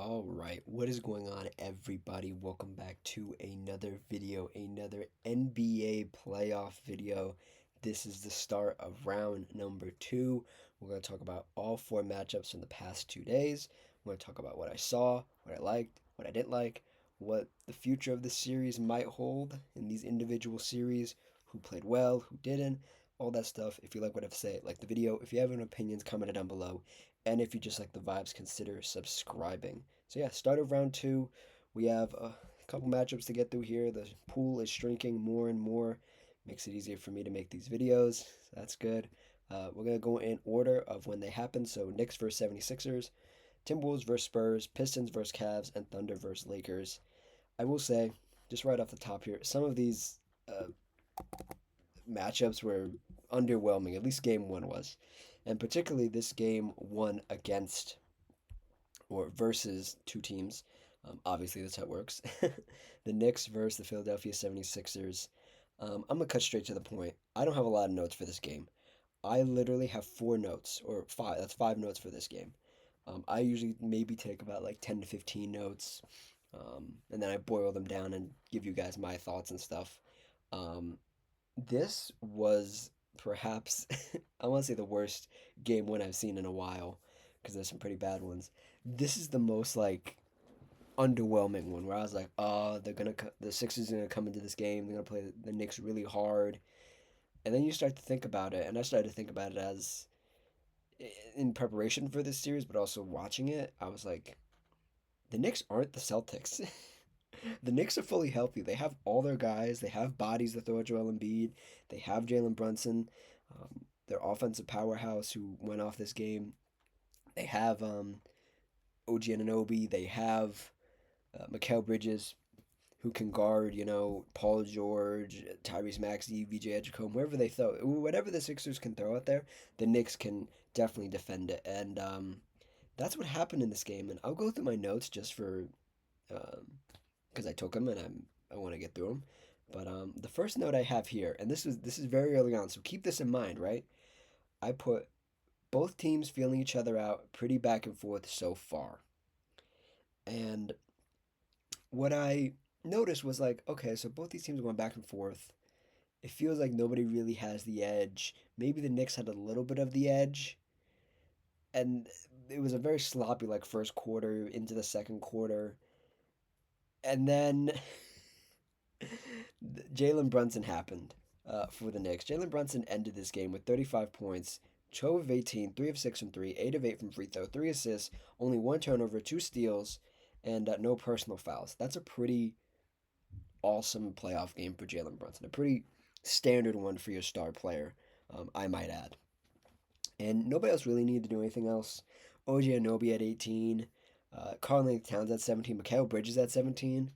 All right, what is going on, everybody? Welcome back to another video, another NBA playoff video. This is the start of round number two. We're going to talk about all four matchups from the past 2 days. We're going to talk about what I saw, what I liked, what I didn't like, what the future of the series might hold in these individual series, who played well, who didn't, all that stuff. If you like what I have to say, like the video. If you have any opinions, comment it down below. And if you just like the vibes, consider subscribing. So yeah, start of round two. We have a couple matchups to get through here. The pool is shrinking more and more. Makes it easier for me to make these videos. So that's good. We're going to go in order of when they happen. So Knicks versus 76ers, Timberwolves versus Spurs, Pistons versus Cavs, and Thunder versus Lakers. I will say, just right off the top here, some of these matchups were underwhelming. At least game one was. And particularly this game one against or versus two teams. Obviously, that's how it works. The Knicks versus the Philadelphia 76ers. I'm going to cut straight to the point. I don't have a lot of notes for this game. I literally have four notes, or five. That's five notes for this game. I usually maybe take about like 10 to 15 notes, and then I boil them down and give you guys my thoughts and stuff. Um, this was perhaps, I want to say the worst game one I've seen in a while, because there's some pretty bad ones. This is the most like underwhelming one where I was like, oh, the Sixers are gonna come into this game. They're gonna play the Knicks really hard, and then you start to think about it, and I started to think about it as in preparation for this series, but also watching it. I was like, the Knicks aren't the Celtics. The Knicks are fully healthy. They have all their guys. They have bodies to throw at Joel Embiid. They have Jalen Brunson, their offensive powerhouse who went off this game. They have OG Anunoby. They have Mikal Bridges, who can guard, Paul George, Tyrese Maxey, VJ Edgecombe, wherever they throw, whatever the Sixers can throw out there, the Knicks can definitely defend it. And that's what happened in this game. And I'll go through my notes just for because I took them and I want to get through them. But the first note I have here, and this is very early on, so keep this in mind, right? I put both teams feeling each other out, pretty back and forth so far. And what I noticed was like, okay, so both these teams are going back and forth. It feels like nobody really has the edge. Maybe the Knicks had a little bit of the edge, and it was a very sloppy like first quarter into the second quarter, and then Jalen Brunson happened for the Knicks. Jalen Brunson ended this game with 35 points, 12 of 18, 3 of 6 from 3, 8 of 8 from free throw, 3 assists, only 1 turnover, 2 steals, and no personal fouls. That's a pretty awesome playoff game for Jalen Brunson. A pretty standard one for your star player, I might add. And nobody else really needed to do anything else. OG Anunoby at 18, Karl-Anthony Towns at 17, Mikal Bridges at 17.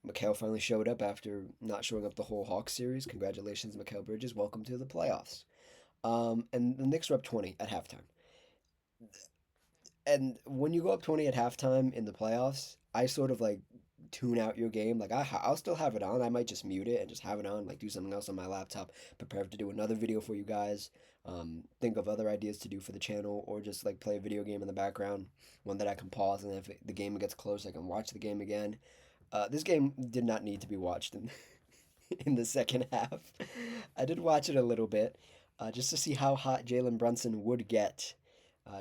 Mikal finally showed up after not showing up the whole Hawks series. Congratulations, Mikal Bridges. Welcome to the playoffs. And the Knicks were up 20 at halftime. And when you go up 20 at halftime in the playoffs, I sort of like tune out your game. Like I'll still have it on. I might just mute it and just have it on, like do something else on my laptop, prepare to do another video for you guys. Think of other ideas to do for the channel, or just like play a video game in the background, one that I can pause, and if the game gets close, I can watch the game again. This game did not need to be watched in in the second half. I did watch it a little bit, just to see how hot Jalen Brunson would get.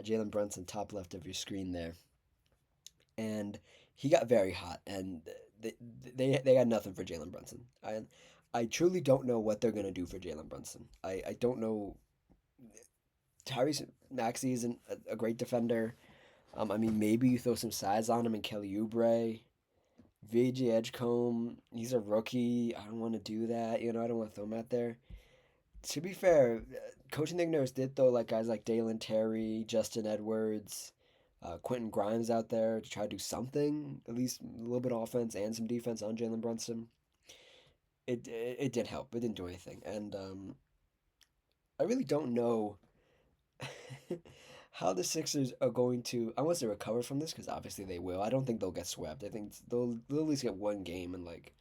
Jalen Brunson, top left of your screen there, and he got very hot, and they got nothing for Jalen Brunson. I truly don't know what they're gonna do for Jalen Brunson. I don't know. Tyrese Maxey isn't a great defender. I mean, maybe you throw some size on him and Kelly Oubre. VJ Edgecombe, he's a rookie. I don't want to do that. I don't want to throw him out there. To be fair, Coach Nick Nurse did throw like guys like Dalen Terry, Justin Edwards, Quentin Grimes out there to try to do something, at least a little bit of offense and some defense on Jalen Brunson. It did help. It didn't do anything, and I really don't know how the Sixers are going to. I want to recover from this because obviously they will. I don't think they'll get swept. I think they'll at least get one game in like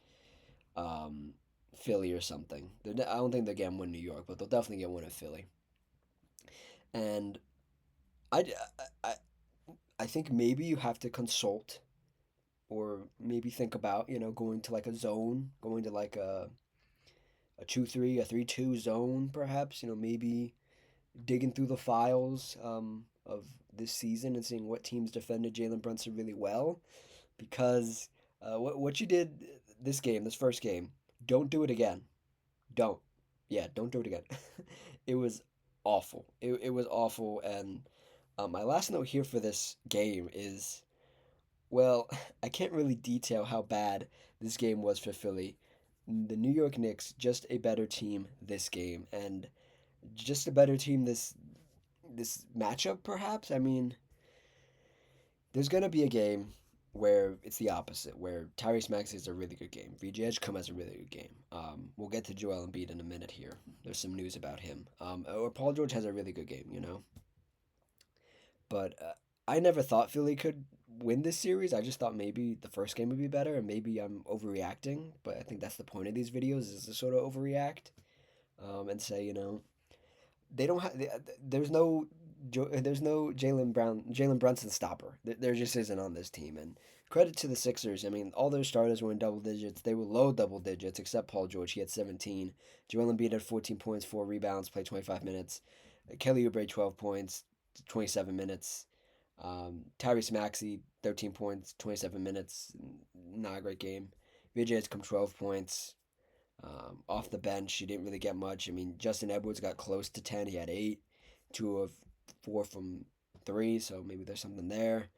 um, Philly or something. I don't think they'll get one in New York, but they'll definitely get one in Philly. And I, I, I think maybe you have to consult or maybe think about, going to like a zone, going to like a 2-3, a 3-2 zone, perhaps, maybe digging through the files of this season and seeing what teams defended Jalen Brunson really well. Because what you did this game, this first game, don't do it again. Don't. Yeah, don't do it again. It was awful. It was awful. And my last note here for this game is, well, I can't really detail how bad this game was for Philly. The New York Knicks, just a better team this game, and just a better team this matchup, perhaps. I mean, there's gonna be a game where it's the opposite, where Tyrese Maxey has a really good game. VJ Edgecombe has a really good game. We'll get to Joel Embiid in a minute here. There's some news about him. Or Paul George has a really good game. But I never thought Philly could win this series. I just thought maybe the first game would be better, and maybe I'm overreacting. But I think that's the point of these videos is to sort of overreact and say, they don't have. There's no. There's no Jalen Brunson stopper. There just isn't on this team. And credit to the Sixers. I mean, all their starters were in double digits. They were low double digits, except Paul George. He had 17. Joel Embiid had 14 points, 4 rebounds, played 25 minutes. Kelly Oubre 12 points, 27 minutes. Tyrese Maxey 13 points, 27 minutes. Not a great game. VJ has come 12 points. Off the bench, he didn't really get much. I mean, Justin Edwards got close to 10. He had 8, 2 of 4 from 3, so maybe there's something there.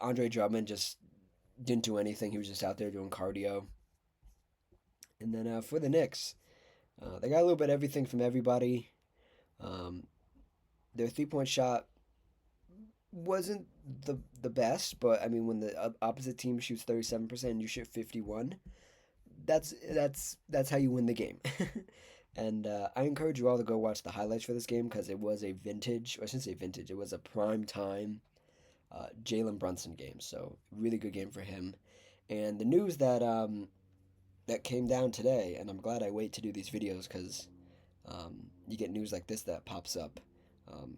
Andre Drummond just didn't do anything. He was just out there doing cardio. And then for the Knicks, they got a little bit of everything from everybody. Um, their 3-point shot wasn't the best, but I mean, when the opposite team shoots 37% and you shoot 51, that's how you win the game. And I encourage you all to go watch the highlights for this game because it was a vintage, or I shouldn't say vintage, it was a prime time Jalen Brunson game. So really good game for him. And the news that came down today, and I'm glad I wait to do these videos because you get news like this that pops up um,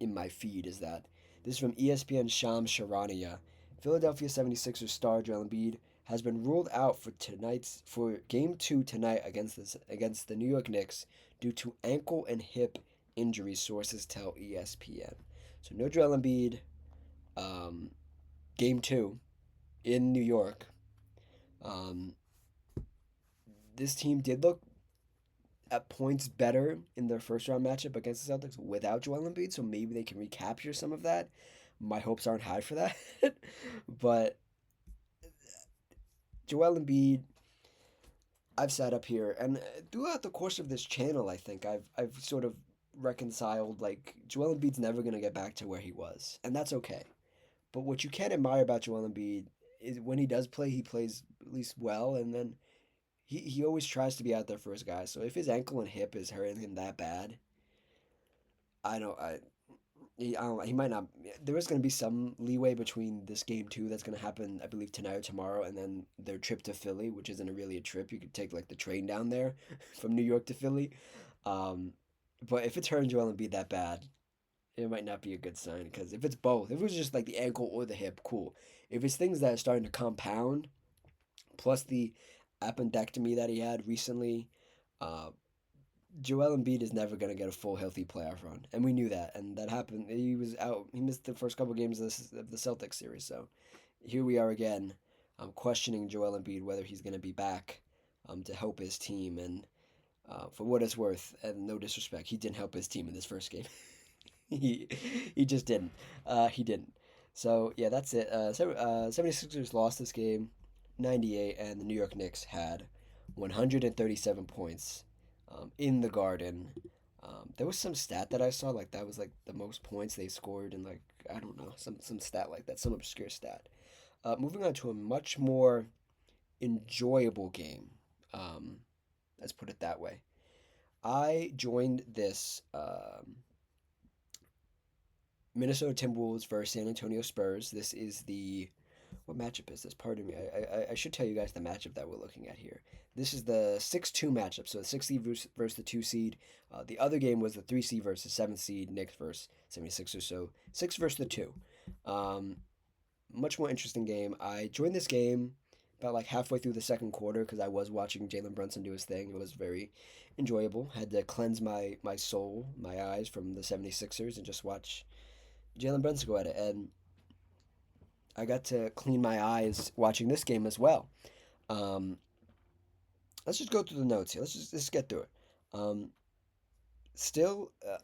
in my feed, is that this is from ESPN Shams Charania. Philadelphia 76ers star Joel Embiid has been ruled out for game 2 tonight against the New York Knicks due to ankle and hip injuries, sources tell ESPN. So no Joel Embiid, um, game 2 in New York. Um, this team did look at points better in their first round matchup against the Celtics without Joel Embiid, so maybe they can recapture some of that. My hopes aren't high for that, but Joel Embiid, I've sat up here and throughout the course of this channel, I think I've sort of reconciled like Joel Embiid's never gonna get back to where he was, and that's okay. But what you can admire about Joel Embiid is when he does play, he plays at least well, and then he always tries to be out there for his guys. So if his ankle and hip is hurting him that bad, I don't I don't he might not. There is going to be some leeway between this game too. That's going to happen, I believe, tonight or tomorrow, and then their trip to Philly, which isn't really a trip. You could take like the train down there from New York to Philly. Um, but if it's hurting Joel Embiid that bad, it might not be a good sign because if it's both, if it was just like the ankle or the hip, cool. If it's things that are starting to compound, plus the appendectomy that he had recently, uh, Joel Embiid is never going to get a full healthy playoff run, and we knew that, and that happened. He was out. He missed the first couple games of the Celtics series, so here we are again, questioning Joel Embiid whether he's going to be back to help his team. And for what it's worth, and no disrespect, he didn't help his team in this first game. he he just didn't. He didn't. So yeah, that's it. 76ers lost this game, 98, and the New York Knicks had 137 points in the Garden. There was some stat that I saw like that was like the most points they scored in like I don't know some stat like that, some obscure stat. Moving on to a much more enjoyable game. Um, let's put it that way. I joined this Minnesota Timberwolves versus San Antonio Spurs. This is the What matchup is this? Pardon me. I should tell you guys the matchup that we're looking at here. This is the 6-2 matchup. So the 6 seed versus the 2 seed. The other game was the 3 seed versus 7 seed. Knicks versus 76ers. So 6 versus the 2. Um, Much more interesting game. I joined this game about like halfway through the second quarter because I was watching Jalen Brunson do his thing. It was very enjoyable. Had to cleanse my soul, my eyes from the 76ers and just watch Jalen Brunson go at it. And I got to clean my eyes watching this game as well. Um, let's just go through the notes here. Let's get through it. Um,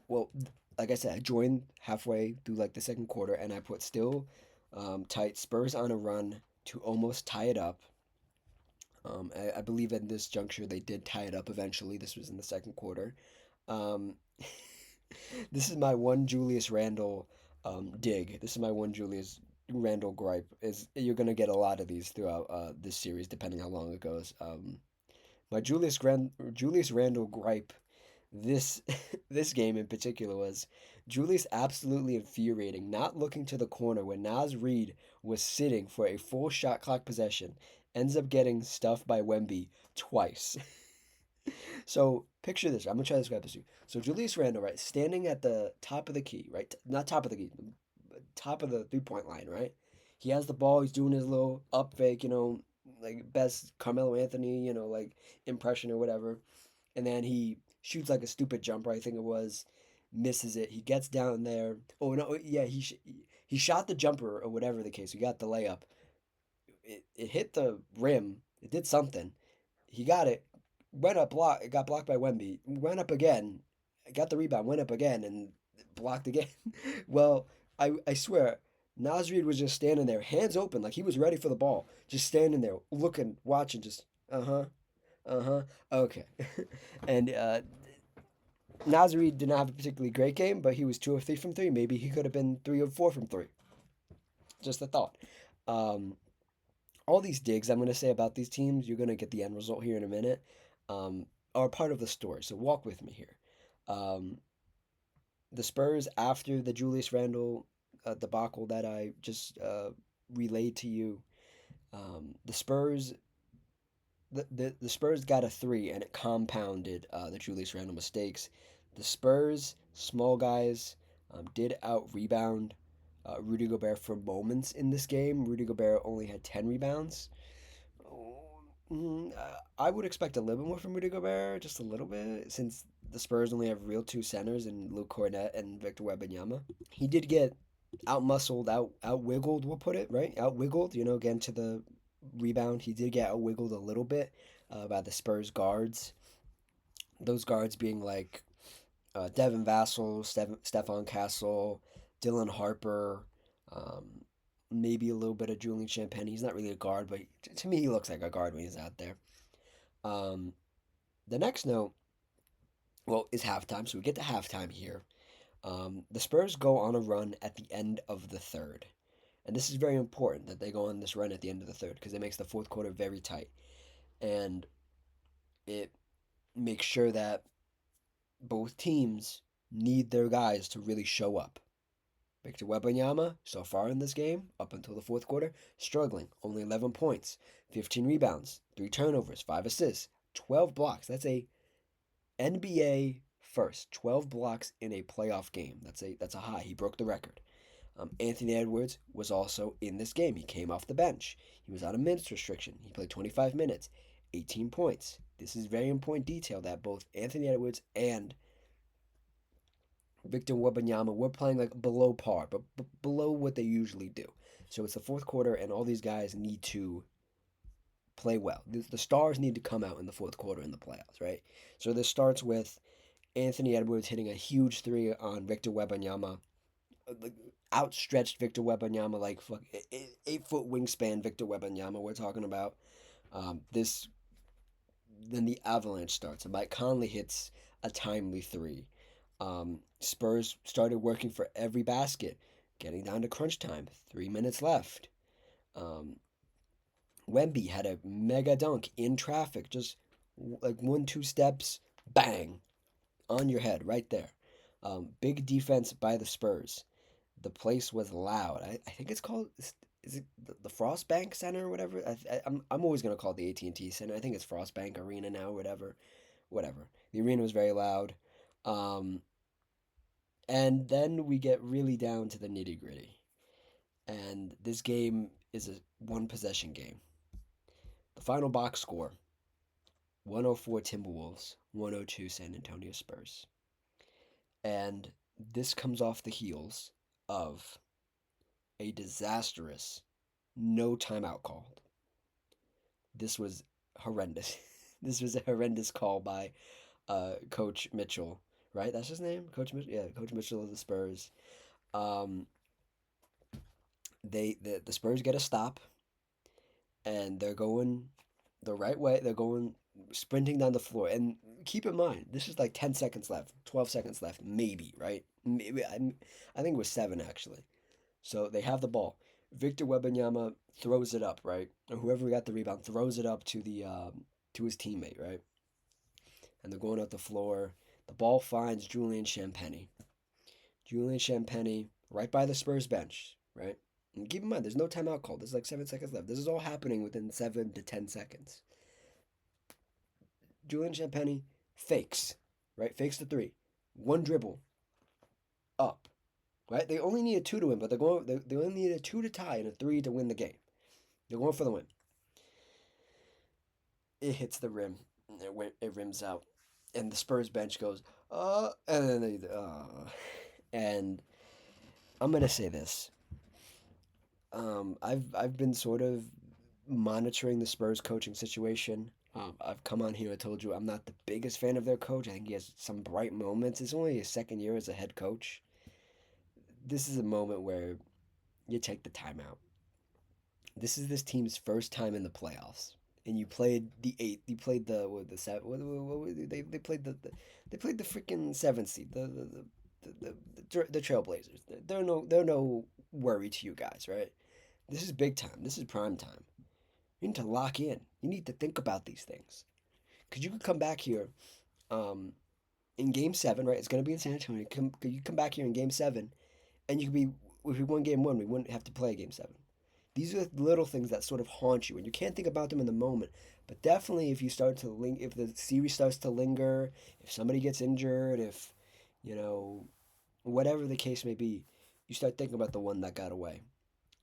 well, like I said, I joined halfway through like the second quarter, and I put still tight Spurs on a run to almost tie it up. I believe at this juncture they did tie it up eventually. This was in the second quarter. Um, this is my one Julius Randle dig. This is my one Julius Randle gripe. Is you're gonna get a lot of these throughout this series, depending how long it goes. My Julius Randle gripe this this game in particular was Julius absolutely infuriating, not looking to the corner when Naz Reid was sitting for a full shot clock possession, ends up getting stuffed by Wemby twice. So picture this. I'm gonna try to describe this to you. So Julius Randle, right, standing at the top of the key, right, not top of the key, top of the 3 point line, right. He has the ball. He's doing his little up fake, like best Carmelo Anthony, like impression or whatever, and then he shoots like a stupid jumper. I think it was, misses it. He gets down there. Oh no, yeah, he shot the jumper or whatever the case. He got the layup. It hit the rim. It did something. He got it. Went up block. It got blocked by Wemby. Went up again. Got the rebound. Went up again and blocked again. Well, I swear, Naz Reid was just standing there, hands open, like he was ready for the ball, just standing there, looking, watching, just okay. And Naz Reid did not have a particularly great game, but he was 2 of 3 from three. Maybe he could have been 3 of 4 from three. Just a thought. Um, all these digs I'm going to say about these teams, you're going to get the end result here in a minute, are part of the story. So walk with me here. Um, the Spurs, after the Julius Randle debacle that I just relayed to you, the Spurs. The Spurs got a three and it compounded the Julius Randle mistakes. The Spurs, small guys, did out rebound Rudy Gobert for moments in this game. Rudy Gobert only had 10 rebounds. I would expect a little bit more from Rudy Gobert, just a little bit, since the Spurs only have real two centers in Luke Cornett and Victor Wembanyama. He did get outmuscled, out wiggled. We'll put it right, out wiggled. Again to the rebound, he did get out wiggled a little bit by the Spurs guards. Those guards being like Devin Vassell, Stephon Castle, Dylan Harper, um, maybe a little bit of Julian Champagne. He's not really a guard, but to me, he looks like a guard when he's out there. Um, the next note, well, is halftime. So we get to halftime here. The Spurs go on a run at the end of the third. And this is very important that they go on this run at the end of the third because it makes the fourth quarter very tight. And it makes sure that both teams need their guys to really show up. Victor Wembanyama, so far in this game, up until the fourth quarter, struggling. Only 11 points, 15 rebounds, 3 turnovers, 5 assists, 12 blocks. That's a NBA first. 12 blocks in a playoff game. That's a high. He broke the record. Anthony Edwards was also in this game. He came off the bench. He was on a minutes restriction. He played 25 minutes, 18 points. This is very important detail that both Anthony Edwards and Victor Wembanyama were playing like below par, but below what they usually do. So it's the fourth quarter, and all these guys need to play well. The stars need to come out in the fourth quarter in the playoffs, right? So this starts with Anthony Edwards hitting a huge three on Victor Wembanyama, like outstretched Victor Wembanyama, like 8 foot wingspan Victor Wembanyama. We're talking about this. Then the avalanche starts. And Mike Conley hits a timely three. Spurs started working for every basket, getting down to crunch time. 3 minutes left. Um, Wemby had a mega dunk in traffic, just like 1-2 steps, bang, on your head right there. Big defense by the Spurs. The place was loud. I think it's called is it the Frostbank Center or whatever? I'm always gonna call it the AT&T Center. I think it's Frostbank Arena now, whatever, whatever. The arena was very loud, um, and then we get really down to the nitty gritty. And this game is a one possession game. The final box score: 104 Timberwolves, 102 San Antonio Spurs. And this comes off the heels of a disastrous no timeout called. This was horrendous. This was a horrendous call by Coach Mitchell, right? That's his name, Coach Mitchell. Yeah, Coach Mitchell of the Spurs. Um, the Spurs get a stop, and they're going the right way. They're going sprinting down the floor. And keep in mind, this is like 10 seconds left, 12 seconds left, maybe, right? Maybe I think it was 7 actually. So they have the ball. Victor Wembanyama throws it up, right? Or whoever got the rebound throws it up to his teammate, right? And they're going up the floor. The ball finds Julian Champagnie. Julian Champagnie right by the Spurs bench, right? And keep in mind, there's no timeout call. There's like 7 seconds left. This is all happening within 7 to 10 seconds. Julian Champagnie fakes, right? Fakes the three. One dribble, up, right? They only need a two to win, but they only need a two to tie and a three to win the game. They're going for the win. It hits the rim. It rims out, and the Spurs bench goes, and then and I'm gonna say this. I've been sort of monitoring the Spurs coaching situation. I've come on here and told you I'm not the biggest fan of their coach. I think he has some bright moments. It's only his second year as a head coach. This is a moment where you take the timeout. This is this team's first time in the playoffs, and you played the eight. You played the what, the seven. They played they played the freaking seventh seed. The Trailblazers. They're no worry to you guys, right? This is big time. This is prime time. You need to lock in. You need to think about these things because you could come back here, um, in Game Seven, right? It's gonna be in San Antonio. You come back here in Game Seven, and you could be if we won Game One, we wouldn't have to play Game Seven. These are the little things that sort of haunt you, and you can't think about them in the moment. But definitely, if you start to if the series starts to linger, if somebody gets injured, if you know, whatever the case may be, you start thinking about the one that got away.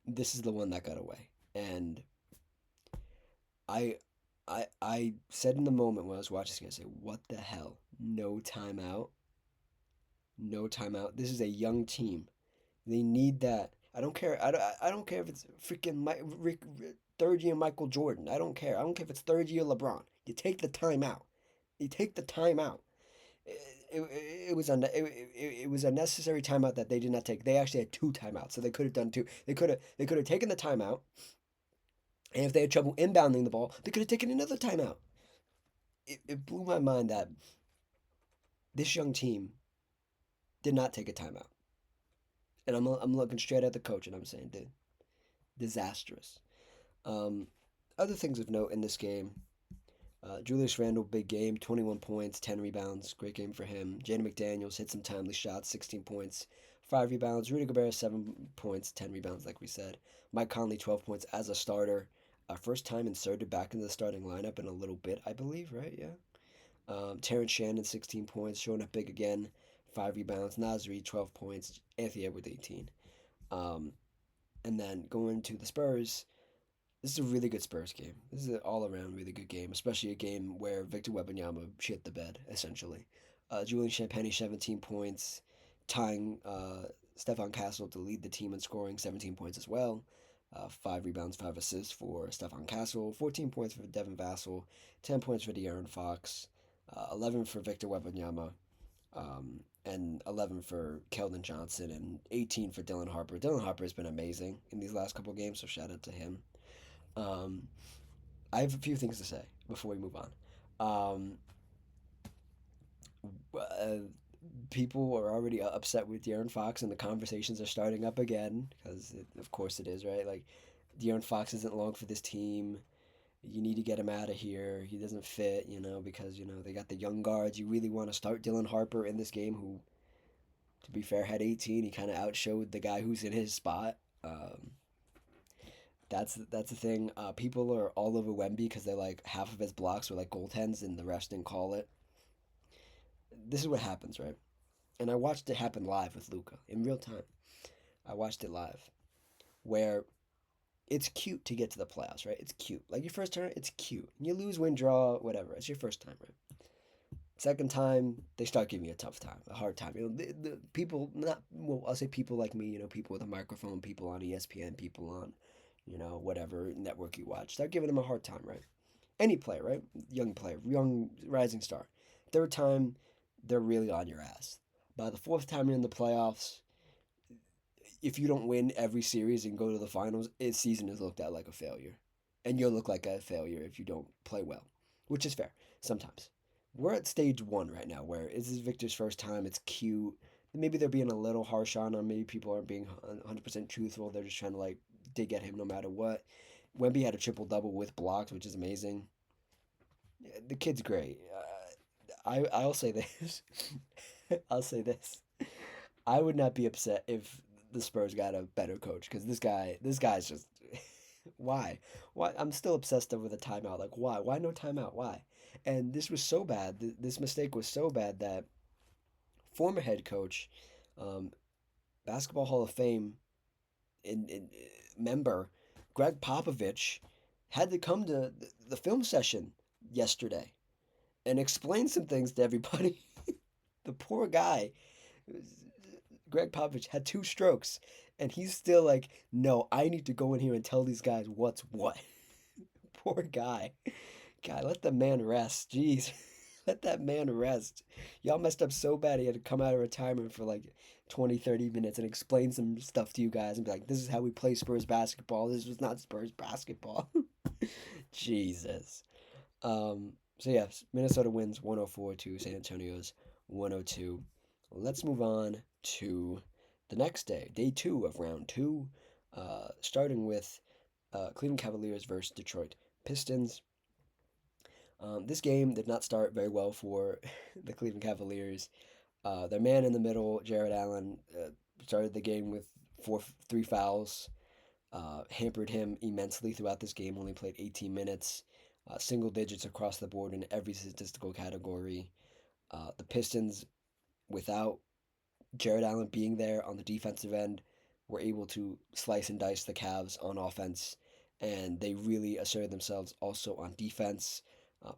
This is the one that got away, and I, I said in the moment when I was watching, I say, "What the hell? No timeout, no timeout. This is a young team. They need that. I don't care. I don't care if it's freaking third year Michael Jordan. I don't care. I don't care if it's third year LeBron. You take the time out. You take the time out. It was it was a necessary timeout that they did not take. They actually had two timeouts, so they could have done two. They could have taken the timeout, and if they had trouble inbounding the ball, they could have taken another timeout. It blew my mind that this young team did not take a timeout, and I'm looking straight at the coach and I'm saying, dude, disastrous. Um, Other things of note in this game: Julius Randle, big game, 21 points, 10 rebounds, great game for him. Jaden McDaniels hit some timely shots, 16 points, 5 rebounds. Rudy Gobert, 7 points, 10 rebounds, like we said. Mike Conley, 12 points as a starter. First time inserted back into the starting lineup in a little bit, I believe, right? Yeah. Terrence Shannon, 16 points, showing up big again, 5 rebounds. Naz Reid, 12 points. Anthony Edwards, 18. Um, and then going to the Spurs, this is a really good Spurs game. This is an all-around really good game, especially a game where Victor Wembanyama shit the bed, essentially. Julian Champagnie, 17 points, tying Stephon Castle to lead the team in scoring, 17 points as well. 5 rebounds, 5 assists for Stephon Castle, 14 points for Devin Vassell, 10 points for De'Aaron Fox, 11 for Victor Wembanyama, and 11 for Keldon Johnson, and 18 for Dylan Harper. Dylan Harper has been amazing in these last couple games, so shout out to him. Um, I have a few things to say before we move on. Um, uh, People are already upset with De'Aaron Fox, and the conversations are starting up again because, of course, it is right. Like De'Aaron Fox isn't long for this team. You need to get him out of here. He doesn't fit, because they got the young guards. You really want to start Dylan Harper in this game, who, to be fair, had 18. He kind of outshowed the guy who's in his spot. That's the thing. People are all over Wemby because they're like half of his blocks were like goaltends and the rest didn't call it. This is what happens, right? And I watched it happen live with Luca in real time. I watched it live where it's cute to get to the playoffs, right? It's cute. Like your first turn, it's cute. You lose, win, draw, whatever. It's your first time, right? Second time, they start giving you a tough time, a hard time. The people, not, well, I'll say people like me, people with a microphone, people on ESPN, people on, whatever network you watch, start giving them a hard time, right? Any player, right? Young player, young rising star. Third time, they're really on your ass. By the fourth time you're in the playoffs, if you don't win every series and go to the finals, its season is looked at like a failure. And you'll look like a failure if you don't play well, which is fair sometimes. We're at stage one right now where this is Victor's first time. It's cute. Maybe they're being a little harsh on him. Maybe people aren't being 100% truthful. They're just trying to like dig at him no matter what. Wemby had a triple double with blocks, which is amazing. The kid's great. I'll say this. I'll say this. I would not be upset if the Spurs got a better coach because this guy's just why I'm still obsessed over the timeout. Like why no timeout? Why? And this was so bad. This mistake was so bad that former head coach, um, Basketball Hall of Fame in member Greg Popovich had to come to the film session yesterday and explain some things to everybody. The poor guy, Greg Popovich, had two strokes, and he's still like, no, I need to go in here and tell these guys what's what. Poor guy. God, let the man rest. Jeez. Let that man rest. Y'all messed up so bad he had to come out of retirement for like 20, 30 minutes and explain some stuff to you guys and be like, this is how we play Spurs basketball. This was not Spurs basketball. Jesus. So yeah, Minnesota wins 104 to San Antonio's 102. Let's move on to the next day, day two of round two, starting with Cleveland Cavaliers versus Detroit Pistons. This game did not start very well for the Cleveland Cavaliers. Their man in the middle, Jared Allen, started the game with three fouls, hampered him immensely throughout this game. Only played 18 minutes, single digits across the board in every statistical category. The Pistons, without Jared Allen being there on the defensive end, were able to slice and dice the Cavs on offense, and they really asserted themselves also on defense.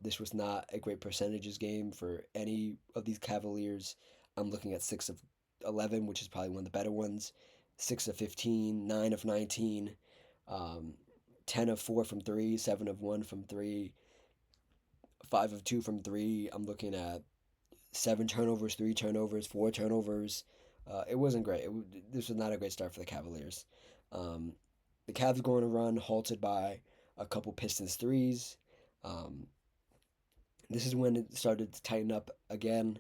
This was not a great percentages game for any of these Cavaliers. I'm looking at 6 of 11, which is probably one of the better ones. 6 of 15, 9 of 19, um, 10 of 4 from 3, 7 of 1 from 3, 5 of 2 from 3. I'm looking at 7 turnovers, 3 turnovers, 4 turnovers. It wasn't great. This was not a great start for the Cavaliers. Um, the Cavs going to run, halted by a couple Pistons threes. Um, this is when it started to tighten up again.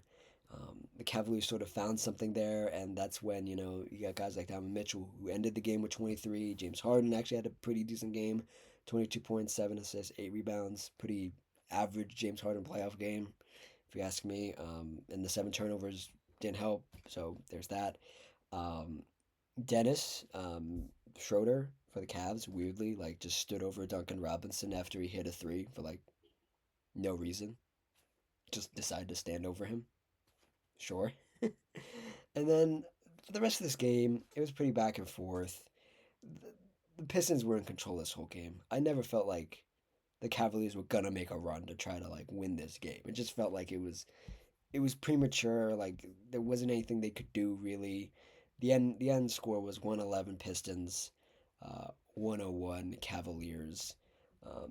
The Cavaliers sort of found something there, and that's when you got guys like Donovan Mitchell who ended the game with 23. James Harden actually had a pretty decent game, 22 points, 7 assists, 8 rebounds. Pretty average James Harden playoff game, if you ask me. And the 7 turnovers didn't help, so there's that. Um, Dennis Schroeder for the Cavs weirdly like just stood over Duncan Robinson after he hit a three for like no reason. Just decided to stand over him. Sure. And then for the rest of this game, it was pretty back and forth. The, the Pistons were in control this whole game. I never felt like the Cavaliers were gonna make a run to try to like win this game. It just felt like it was premature. Like there wasn't anything they could do really. The end score was 111 Pistons, 101 Cavaliers.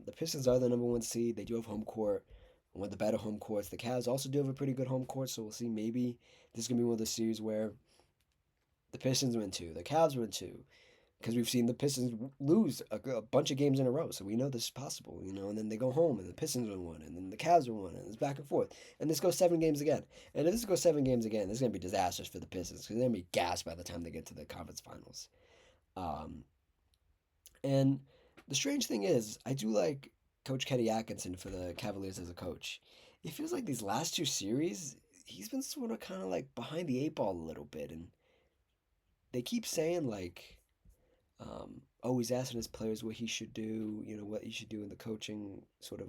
The Pistons are the number one seed. They do have home court, one of the better home courts. The Cavs also do have a pretty good home court, so we'll see. Maybe this is gonna be one of the series where the Pistons win two, the Cavs win two, because we've seen the Pistons lose a bunch of games in a row, so we know this is possible, and then they go home and the Pistons win one, and then the Cavs win one, and it's back and forth, and this goes 7 games again, and if this goes 7 games again, this is gonna be disastrous for the Pistons because they're gonna be gassed by the time they get to the conference finals. Um, and the strange thing is, I do like Coach Kenny Atkinson for the Cavaliers as a coach. It feels like these last two series, he's been sort of kind of like behind the eight ball a little bit, and they keep saying like, always asking his players what he should do, what he should do in the coaching sort of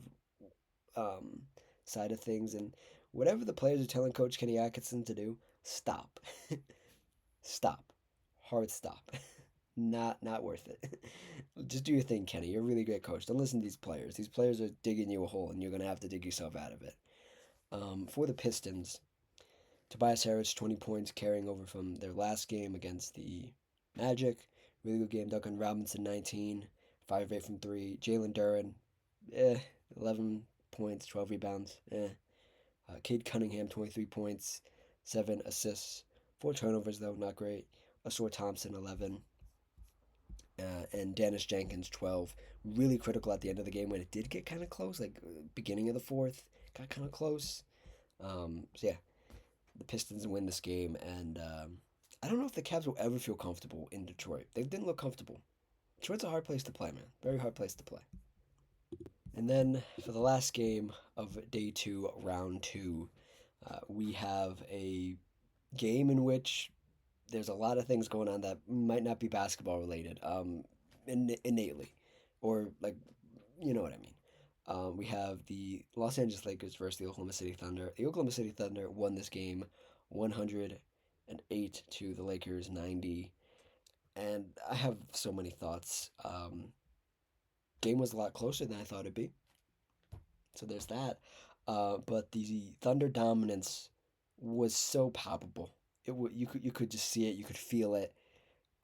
um, side of things. And whatever the players are telling Coach Kenny Atkinson to do, stop. Stop. Hard stop. Not worth it. Just do your thing, Kenny. You're a really great coach. Don't listen to these players. These players are digging you a hole, and you're gonna have to dig yourself out of it. For the Pistons, Tobias Harris, 20 points, carrying over from their last game against the Magic. Really good game. Duncan Robinson, 19, 5 of 8 from 3. Jalen Duren, 11 points, 12 rebounds. Cade Cunningham, 23 points, 7 assists. 4 turnovers, though, not great. Asor Thompson, 11. And Dennis Jenkins, 12. Really critical at the end of the game when it did get kind of close, like beginning of the fourth, got kind of close. So, yeah, the Pistons win this game, and I don't know if the Cavs will ever feel comfortable in Detroit. They didn't look comfortable. Detroit's a hard place to play, man. Very hard place to play. And then for the last game of day two, round two, we have a game in which there's a lot of things going on that might not be basketball related, innately, or like, you know what I mean. We have the Los Angeles Lakers versus the Oklahoma City Thunder. The Oklahoma City Thunder won this game 108 to the Lakers 90. And I have so many thoughts. Game was a lot closer than I thought it'd be. So there's that. But the Thunder dominance was so palpable. You could just see it. You could feel it.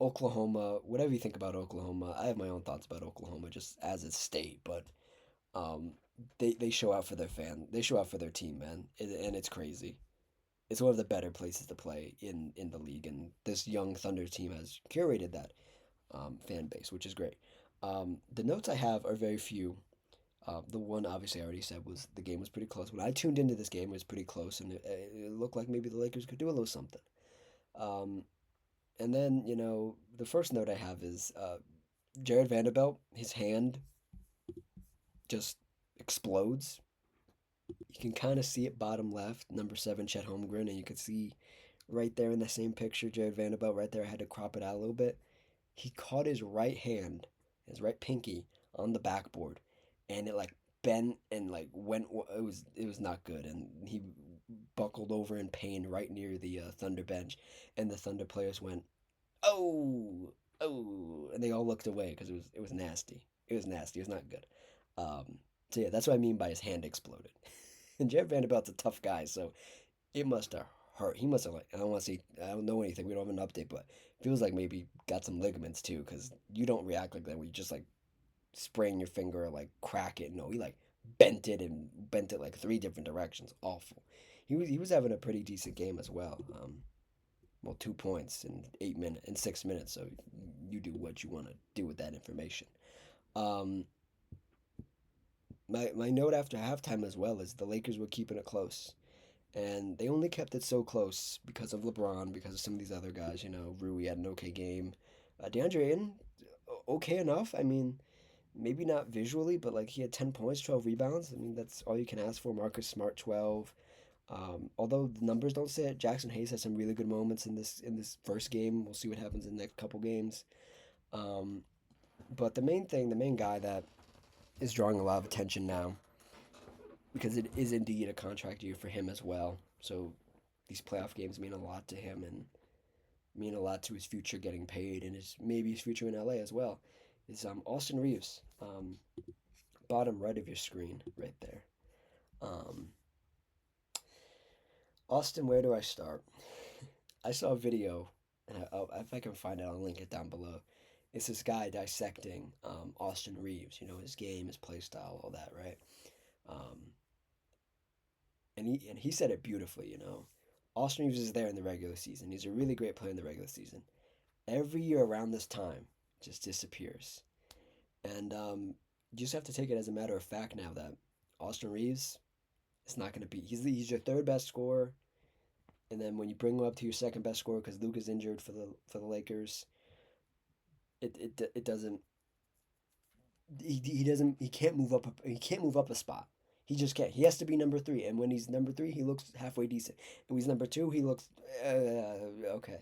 Oklahoma, whatever you think about Oklahoma, I have my own thoughts about Oklahoma just as a state, but um, they show out for their fan. They show out for their team, man, and it's crazy. It's one of the better places to play in the league, and this young Thunder team has curated that fan base, which is great. The notes I have are very few. The one obviously I already said was the game was pretty close. When I tuned into this game, it was pretty close, and it looked like maybe the Lakers could do a little something. Um, and then the first note I have is Jared Vanderbilt. His hand just explodes. You can kind of see it bottom left, number 7, Chet Holmgren, and you could see right there in the same picture, Jared Vanderbilt right there. I had to crop it out a little bit. He caught his right hand, his right pinky, on the backboard, and it like bent and like went. It was not good, and he buckled over in pain right near the Thunder bench, and the Thunder players went, "Oh, oh," and they all looked away because it was nasty. It was nasty. It was not good. So yeah, that's what I mean by his hand exploded. And Jared Vanderbilt's a tough guy, so it must have hurt. He must have like I don't want to say I don't know anything. We don't have an update, but it feels like maybe got some ligaments too, because you don't react like that when you just like sprain your finger or like crack it. No, he like bent it like 3 different directions. Awful. He was having a pretty decent game as well. Well, 2 points in 8 minutes in 6 minutes. So you do what you want to do with that information. Um, my note after halftime as well is the Lakers were keeping it close. And they only kept it so close because of LeBron, because of some of these other guys. Rui had an okay game. DeAndre Ayton, okay enough. I mean, maybe not visually, but like he had 10 points, 12 rebounds. I mean, that's all you can ask for. Marcus Smart, 12. Although the numbers don't say it, Jackson Hayes has some really good moments in this first game. We'll see what happens in the next couple games. Um, but the main guy that is drawing a lot of attention now, because it is indeed a contract year for him as well. So these playoff games mean a lot to him and mean a lot to his future getting paid and maybe his future in LA as well. Is Austin Reeves, bottom right of your screen, right there. Um, Austin, where do I start? I saw a video, and if I can find it, I'll link it down below. It's this guy dissecting Austin Reeves. His game, his play style, all that, right? Um, and he said it beautifully. Austin Reeves is there in the regular season. He's a really great player in the regular season. Every year around this time, just disappears. And you just have to take it as a matter of fact now that Austin Reeves is not going to be. He's your third best scorer, and then when you bring him up to your second best scorer because Luke is injured for the Lakers, it doesn't. He can't move up. He can't move up a spot. He just can't. He has to be number 3, and when he's number 3, he looks halfway decent. And when he's number 2, he looks okay.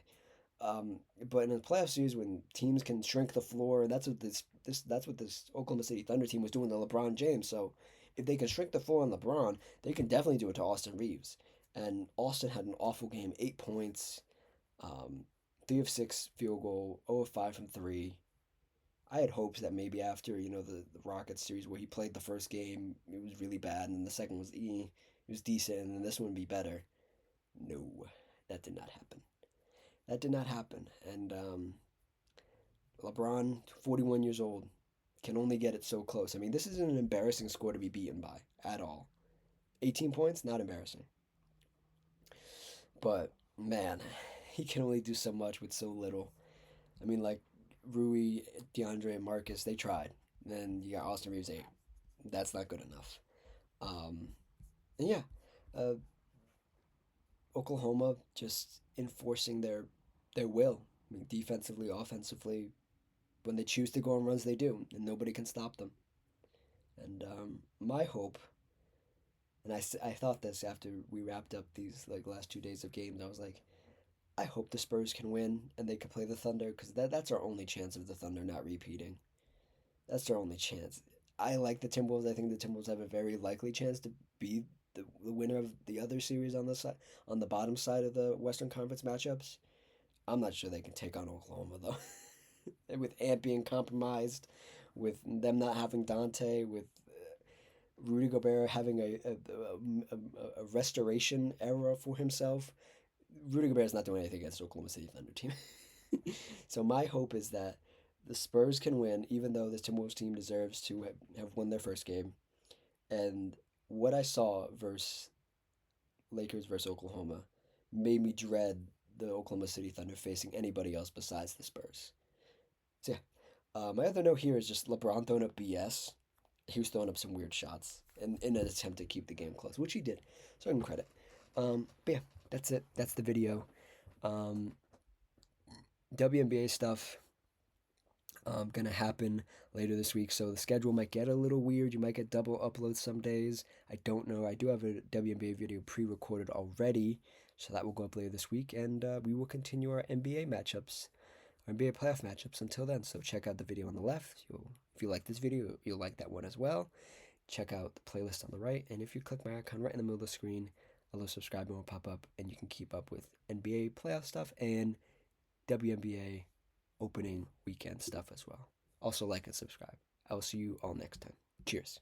But in a playoff series, when teams can shrink the floor, that's what this Oklahoma City Thunder team was doing to LeBron James. So if they can shrink the floor on LeBron, they can definitely do it to Austin Reeves. And Austin had an awful game, 8 points, um, 3 of 6 field goal, 0 of 5 from three. I had hopes that maybe after the Rockets series where he played the first game, it was really bad, and then the second was it was decent, and then this one would be better. No, that did not happen. That did not happen. And LeBron, 41 years old, can only get it so close. I mean, this isn't an embarrassing score to be beaten by at all. 18 points, not embarrassing. But man, he can only do so much with so little. I mean, like Rui, DeAndre, and Marcus, they tried. Then you got Austin Reeves 8. That's not good enough. Um, and yeah, uh, Oklahoma just enforcing their will. I mean, defensively, offensively, when they choose to go on runs, they do, and nobody can stop them. And my hope, and I thought this after we wrapped up these like last 2 days of games, I was like, I hope the Spurs can win and they can play the Thunder because that's our only chance of the Thunder not repeating. That's our only chance. I like the Timberwolves. I think the Timberwolves have a very likely chance to be the winner of the other series on the side on the bottom side of the Western Conference matchups. I'm not sure they can take on Oklahoma though. With Ant being compromised, with them not having Dante, with Rudy Gobert having a restoration era for himself. Rudy Gobert is not doing anything against Oklahoma City Thunder team. So my hope is that the Spurs can win, even though the Timberwolves team deserves to have won their first game. And what I saw versus Lakers versus Oklahoma made me dread the Oklahoma City Thunder facing anybody else besides the Spurs. So yeah, my other note here is just LeBron throwing up BS. He was throwing up some weird shots in an attempt to keep the game close, which he did. So I can credit. But yeah, that's it. That's the video. Um, WNBA stuff gonna happen later this week, so the schedule might get a little weird. You might get double uploads some days. I don't know. I do have a WNBA video pre-recorded already, so that will go up later this week, and we will continue our NBA matchups, our NBA playoff matchups until then. So check out the video on the left. If you like this video, you'll like that one as well. Check out the playlist on the right, and if you click my icon right in the middle of the screen, a little subscribe button will pop up, and you can keep up with NBA playoff stuff and WNBA opening weekend stuff as well. Also, like and subscribe. I will see you all next time. Cheers.